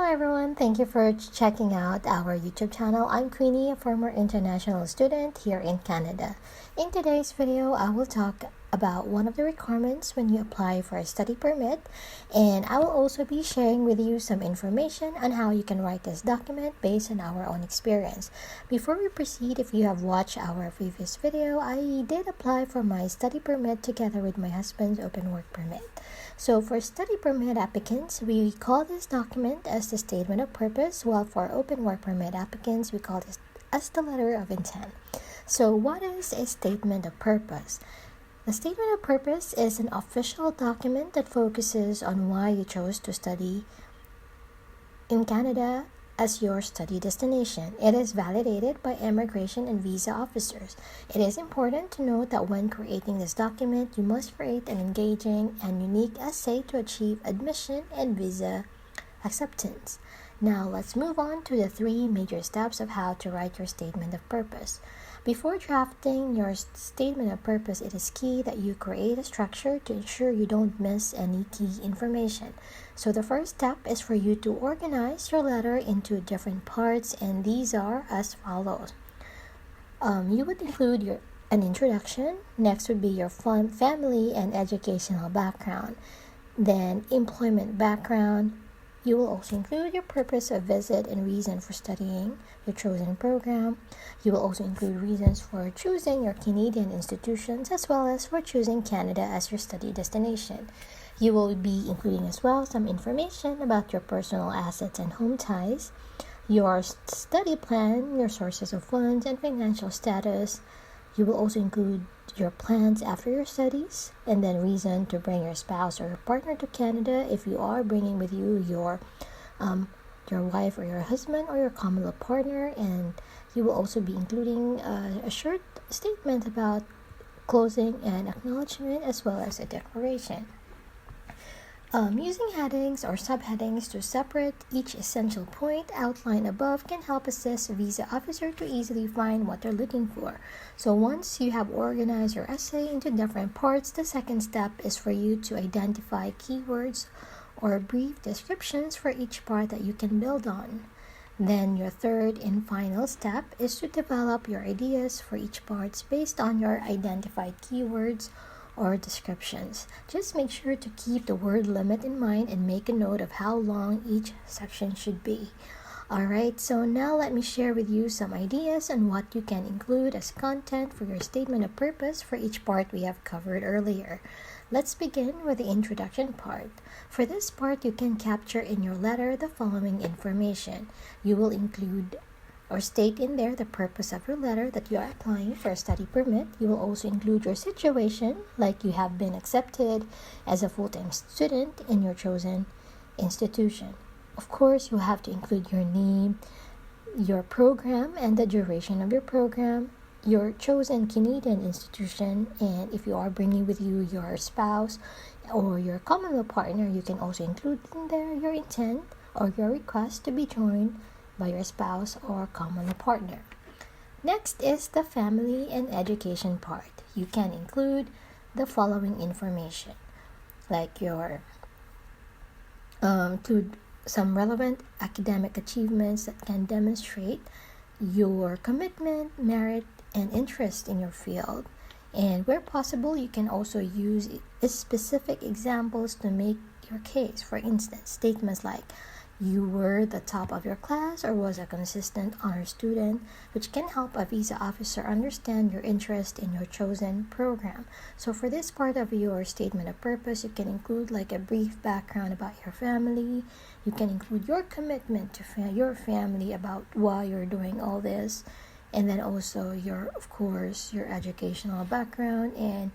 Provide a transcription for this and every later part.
everyone, thank you for checking out our YouTube channel. I'm Queenie, a former international student here in Canada. In today's video, I will talk about one of the requirements when you apply for a study permit, and I will also be sharing with you some information on how you can write this document based on our own experience. Before we proceed, if you have watched our previous video, I did apply for my study permit together with my husband's open work permit. So for study permit applicants, we call this document as the statement of purpose, while for open work permit applicants, we call this as the letter of intent. So what is a statement of purpose? The statement of purpose is an official document that focuses on why you chose to study in Canada as your study destination. It is validated by immigration and visa officers. It is important to note that when creating this document, you must create an engaging and unique essay to achieve admission and visa acceptance. Now let's move on to the 3 major steps of how to write your statement of purpose. Before drafting your statement of purpose, it is key that you create a structure to ensure you don't miss any key information. So the first step is for you to organize your letter into different parts, and these are as follows. You would include an introduction. Next would be your family and educational background. Then employment background. You will also include your purpose of visit and reason for studying your chosen program. You will also include reasons for choosing your Canadian institutions as well as for choosing Canada as your study destination. You will be including as well some information about your personal assets and home ties, your study plan, your sources of funds, and financial status. You will also include your plans after your studies, and then reason to bring your spouse or your partner to Canada if you are bringing with you your wife or your husband or your common law partner. And you will also be including a short statement about closing and acknowledgement as well as a declaration. Using headings or subheadings to separate each essential point outlined above can help assist a visa officer to easily find what they're looking for. So once you have organized your essay into different parts, the second step is for you to identify keywords or brief descriptions for each part that you can build on. Then your third and final step is to develop your ideas for each part based on your identified keywords or descriptions. Just make sure to keep the word limit in mind and make a note of how long each section should be. Alright, so now let me share with you some ideas on what you can include as content for your statement of purpose for each part we have covered earlier. Let's begin with the introduction part. For this part, you can capture in your letter the following information. You will include or state in there the purpose of your letter, that you are applying for a study permit. You will also include your situation, like you have been accepted as a full-time student in your chosen institution. Of course, you have to include your name, your program, and the duration of your program, your chosen Canadian institution, and if you are bringing with you your spouse or your common law partner, you can also include in there your intent or your request to be joined by your spouse or common law partner. Next is the family and education part. You can include the following information, like your include some relevant academic achievements that can demonstrate your commitment, merit, and interest in your field. And where possible, you can also use specific examples to make your case. For instance, statements like you were the top of your class or was a consistent honor student, which can help a visa officer understand your interest in your chosen program. So for this part of your statement of purpose, you can include like a brief background about your family. You can include your commitment to your family, about why you're doing all this, and then also your educational background, and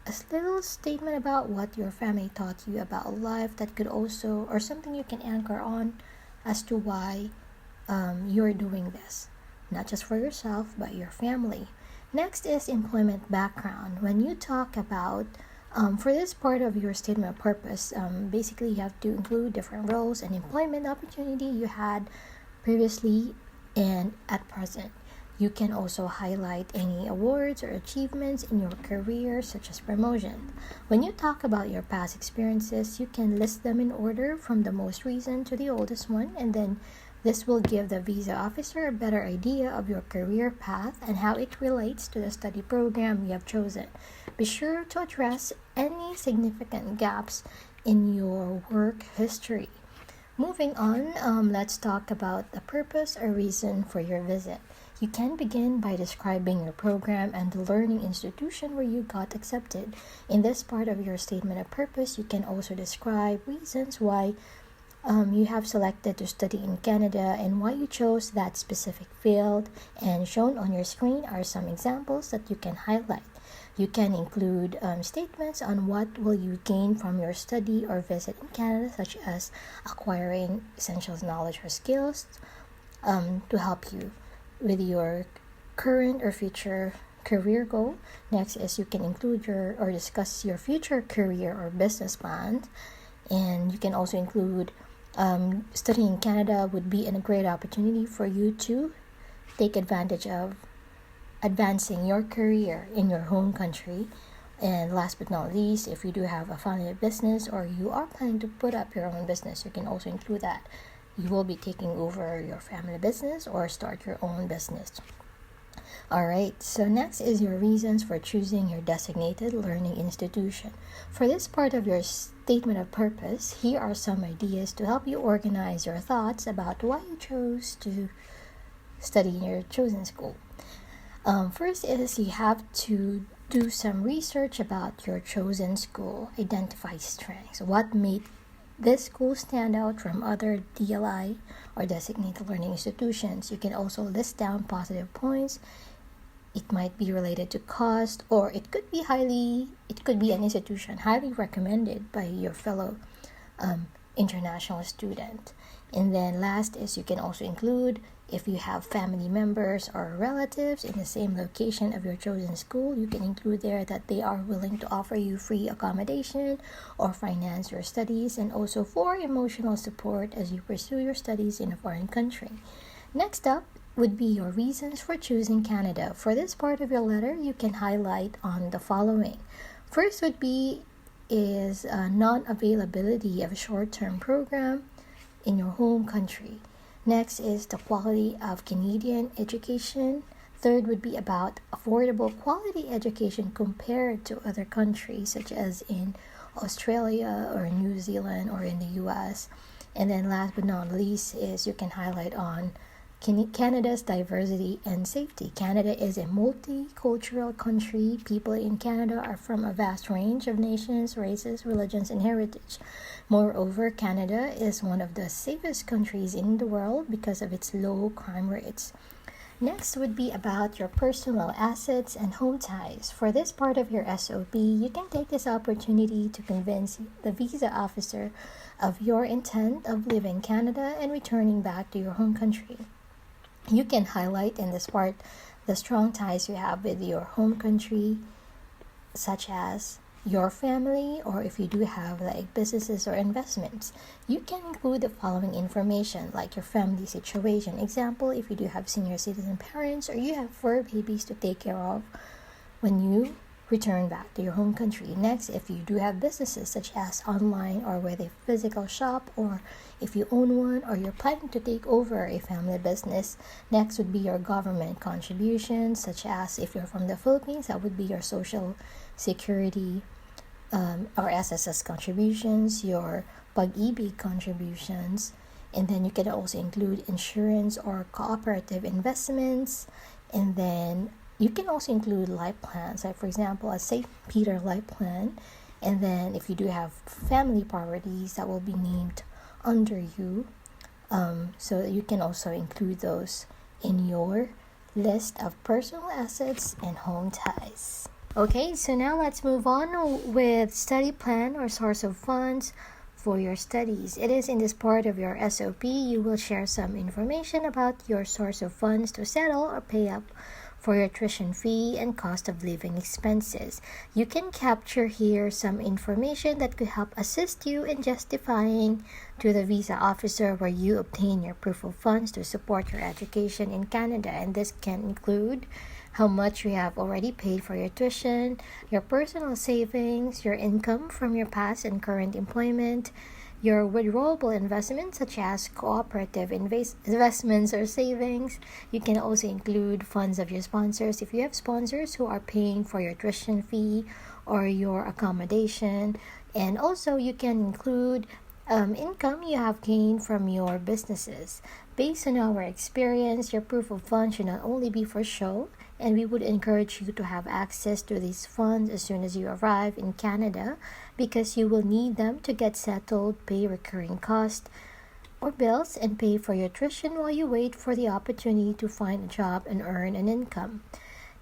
a little statement about what your family taught you about life that could also, or something you can anchor on as to why you're doing this, not just for yourself but your family. Next is employment background. When you talk about for this part of your statement of purpose, basically you have to include different roles and employment opportunity you had previously and at present. You can also highlight any awards or achievements in your career, such as promotion. When you talk about your past experiences, you can list them in order from the most recent to the oldest one, and then this will give the visa officer a better idea of your career path and how it relates to the study program you have chosen. Be sure to address any significant gaps in your work history. Moving on, let's talk about the purpose or reason for your visit. You can begin by describing your program and the learning institution where you got accepted. In this part of your statement of purpose, you can also describe reasons why you have selected to study in Canada and why you chose that specific field. And shown on your screen are some examples that you can highlight. You can include statements on what will you gain from your study or visit in Canada, such as acquiring essential knowledge or skills to help you with your current or future career goal. Next is you can include or discuss your future career or business plans. And you can also include studying in Canada would be a great opportunity for you to take advantage of advancing your career in your home country. And last but not least, if you do have a family business or you are planning to put up your own business, you can also include that you will be taking over your family business or start your own business. Alright, so next is your reasons for choosing your designated learning institution. For this part of your statement of purpose, here are some ideas to help you organize your thoughts about why you chose to study in your chosen school. First is you have to do some research about your chosen school. Identify strengths. What made this school stand out from other DLI or designated learning institutions? You can also list down positive points. It might be related to cost, or it could be an institution highly recommended by your fellow international student. And then last is you can also include if you have family members or relatives in the same location of your chosen school. You can include there that they are willing to offer you free accommodation or finance your studies, and also for emotional support as you pursue your studies in a foreign country. Next up would be your reasons for choosing Canada. For this part of your letter, you can highlight on the following. First would be non-availability of a short-term program in your home country. Next is the quality of Canadian education. Third would be about affordable quality education compared to other countries such as in Australia or New Zealand or in the US. And then last but not least is you can highlight on Canada's diversity and safety. Canada is a multicultural country. People in Canada are from a vast range of nations, races, religions, and heritage. Moreover, Canada is one of the safest countries in the world because of its low crime rates. Next would be about your personal assets and home ties. For this part of your SOP, you can take this opportunity to convince the visa officer of your intent of leaving Canada and returning back to your home country. You can highlight in this part the strong ties you have with your home country, such as your family, or if you do have like businesses or investments. You can include the following information like your family situation. Example, if you do have senior citizen parents or you have fur babies to take care of when you return back to your home country. Next, if you do have businesses such as online or with a physical shop, or if you own one or you're planning to take over a family business. Next would be your government contributions, such as if you're from the Philippines, that would be your social security or SSS contributions, your pag-ibig contributions, and then you can also include insurance or cooperative investments, and then you can also include life plans, like for example a St. Peter life plan. And then if you do have family properties that will be named under you, so you can also include those in your list of personal assets and home ties. Okay, so now let's move on with study plan or source of funds for your studies. It is in this part of your SOP you will share some information about your source of funds to settle or pay up for your tuition fee and cost of living expenses. You can capture here some information that could help assist you in justifying to the visa officer where you obtain your proof of funds to support your education in Canada. And this can include how much you have already paid for your tuition, your personal savings, your income from your past and current employment, your withdrawable investments such as cooperative investments or savings. You can also include funds of your sponsors if you have sponsors who are paying for your tuition fee or your accommodation. And also you can include income you have gained from your businesses. Based on our experience, your proof of funds should not only be for show, and we would encourage you to have access to these funds as soon as you arrive in Canada because you will need them to get settled, pay recurring costs or bills, and pay for your tuition while you wait for the opportunity to find a job and earn an income.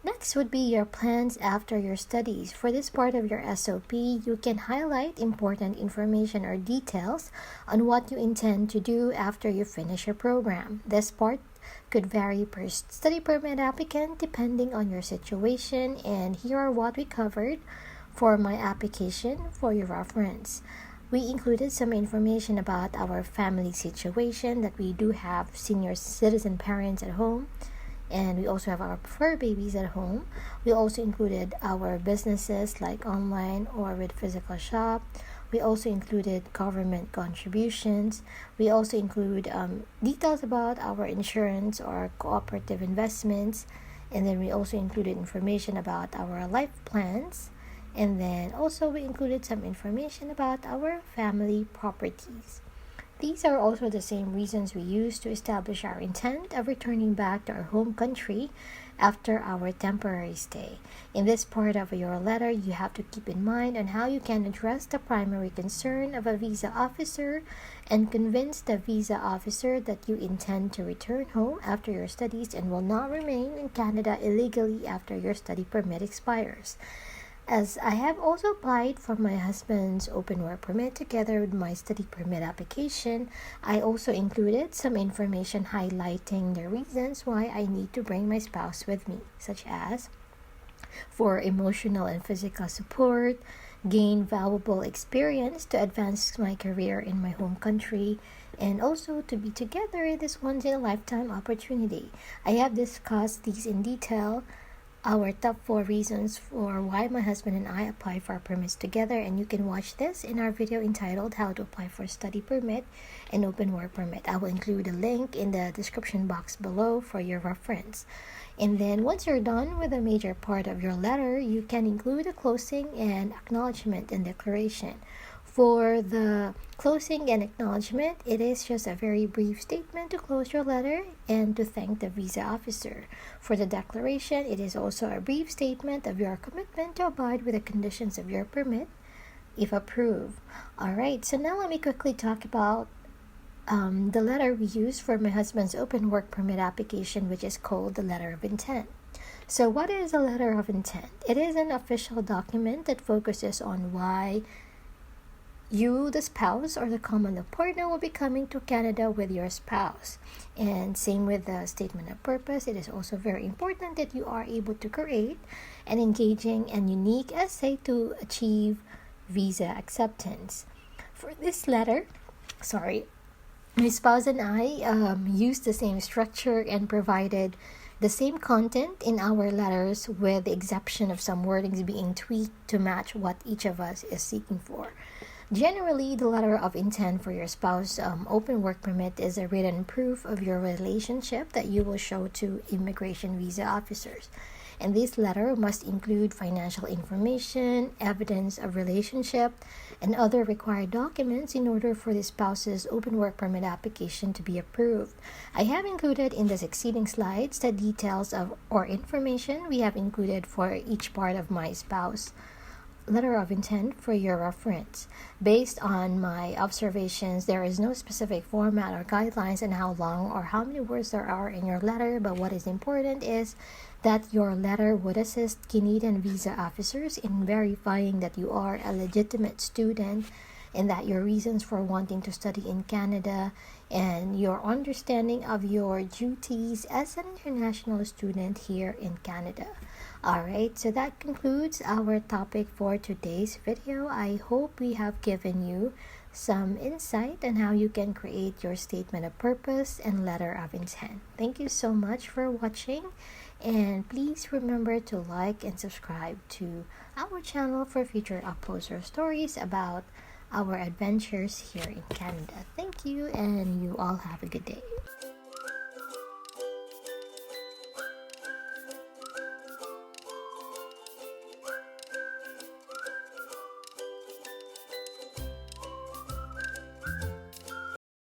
Next would be your plans after your studies. For this part of your SOP, you can highlight important information or details on what you intend to do after you finish your program. This part could vary per study permit applicant depending on your situation, and here are what we covered for my application for your reference. We included some information about our family situation, that we do have senior citizen parents at home, and we also have our fur babies at home. We also included our businesses like online or with physical shop. We also included government contributions. We also include details about our insurance or cooperative investments. And then we also included information about our life plans. And then also we included some information about our family properties. These are also the same reasons we use to establish our intent of returning back to our home country after our temporary stay. In this part of your letter, you have to keep in mind on how you can address the primary concern of a visa officer and convince the visa officer that you intend to return home after your studies and will not remain in Canada illegally after your study permit expires. As I have also applied for my husband's open work permit together with my study permit application, I also included some information highlighting the reasons why I need to bring my spouse with me, such as for emotional and physical support, gain valuable experience to advance my career in my home country, and also to be together in this once-in-a-lifetime opportunity. I have discussed these in detail, our top 4 reasons for why my husband and I applied for our permits together, and you can watch this in our video entitled How to Apply for Study Permit and Open Work Permit. I will include a link in the description box below for your reference. And then once you're done with a major part of your letter, you can include a closing and acknowledgement and declaration. For the closing and acknowledgement, it is just a very brief statement to close your letter and to thank the visa officer. For the declaration, it is also a brief statement of your commitment to abide with the conditions of your permit, if approved. Alright, so now let me quickly talk about the letter we used for my husband's open work permit application, which is called the letter of intent. So what is a letter of intent? It is an official document that focuses on why you, the spouse or the common law partner, will be coming to Canada with your spouse. And same with the statement of purpose, it is also very important that you are able to create an engaging and unique essay to achieve visa acceptance. For this letter, my spouse and I used the same structure and provided the same content in our letters, with the exception of some wordings being tweaked to match what each of us is seeking for. Generally, the letter of intent for your spouse open work permit is a written proof of your relationship that you will show to immigration visa officers. And this letter must include financial information, evidence of relationship, and other required documents in order for the spouse's open work permit application to be approved. I have included in the succeeding slides the details of or information we have included for each part of my spouse letter of intent for your reference. Based on my observations, there is no specific format or guidelines on how long or how many words there are in your letter, but what is important is that your letter would assist Canadian visa officers in verifying that you are a legitimate student and that your reasons for wanting to study in Canada and your understanding of your duties as an international student here in Canada. Alright, so that concludes our topic for today's video. I hope we have given you some insight on how you can create your statement of purpose and letter of intent. Thank you so much for watching, and please remember to like and subscribe to our channel for future uploads or stories about our adventures here in Canada. Thank you, and you all have a good day.